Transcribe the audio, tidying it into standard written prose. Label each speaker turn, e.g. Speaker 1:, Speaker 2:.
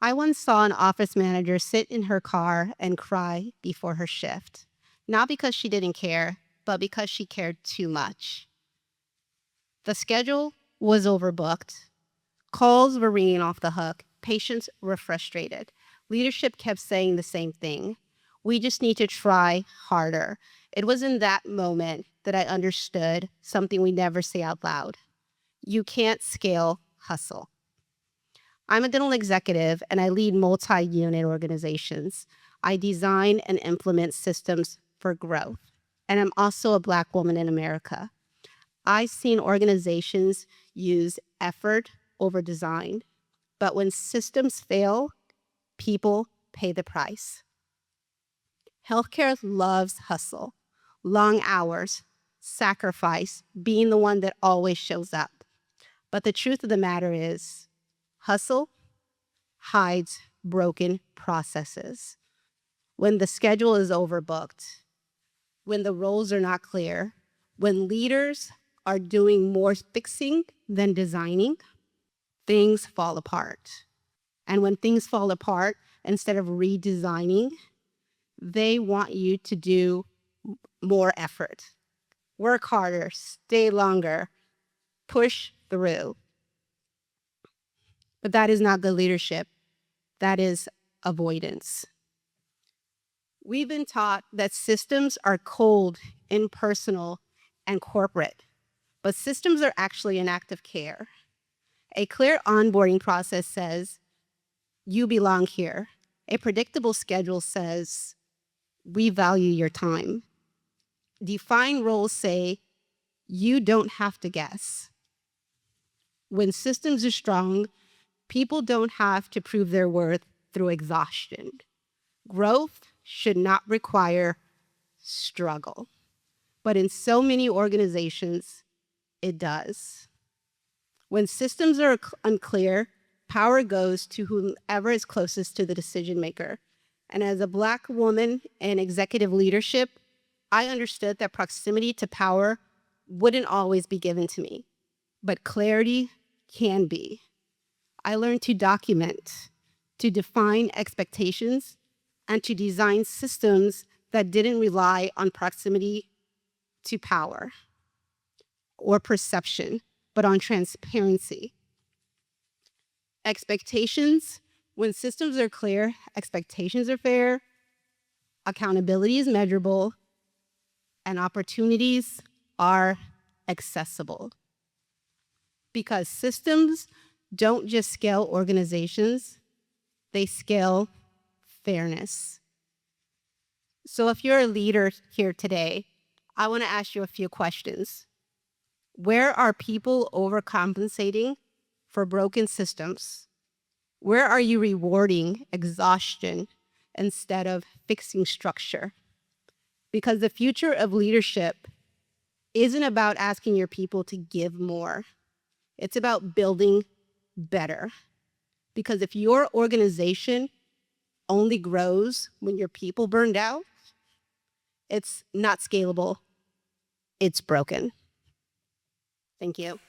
Speaker 1: I once saw an office manager sit in her car and cry before her shift, not because she didn't care, but because she cared too much. The schedule was overbooked. Calls were ringing off the hook. Patients were frustrated. Leadership kept saying the same thing. We just need to try harder. It was in that moment that I understood something we never say out loud. You can't scale hustle. I'm a dental executive and I lead multi-unit organizations. I design and implement systems for growth. And I'm also a Black woman in America. I've seen organizations use effort over design, but when systems fail, people pay the price. Healthcare loves hustle, long hours, sacrifice, being the one that always shows up. But the truth of the matter is, hustle hides broken processes. When the schedule is overbooked, when the roles are not clear, when leaders are doing more fixing than designing, things fall apart. And when things fall apart, instead of redesigning, they want you to do more effort. Work harder, stay longer, push through. But that is not good leadership. That is avoidance. We've been taught that systems are cold, impersonal, and corporate, but systems are actually an act of care. A clear onboarding process says, you belong here. A predictable schedule says, we value your time. Defined roles say, you don't have to guess. When systems are strong, people don't have to prove their worth through exhaustion. Growth should not require struggle. But in so many organizations, it does. When systems are unclear, power goes to whomever is closest to the decision maker. And as a Black woman in executive leadership, I understood that proximity to power wouldn't always be given to me, but clarity can be. I learned to document, to define expectations, and to design systems that didn't rely on proximity to power or perception, but on transparency. Expectations, when systems are clear, expectations are fair, accountability is measurable, and opportunities are accessible. Because systems don't just scale organizations, they scale fairness. So if you're a leader here today, I want to ask you a few questions. Where are people overcompensating for broken systems? Where are you rewarding exhaustion instead of fixing structure? Because the future of leadership isn't about asking your people to give more. It's about building better. Because if your organization only grows when your people burned out, it's not scalable, it's broken. Thank you.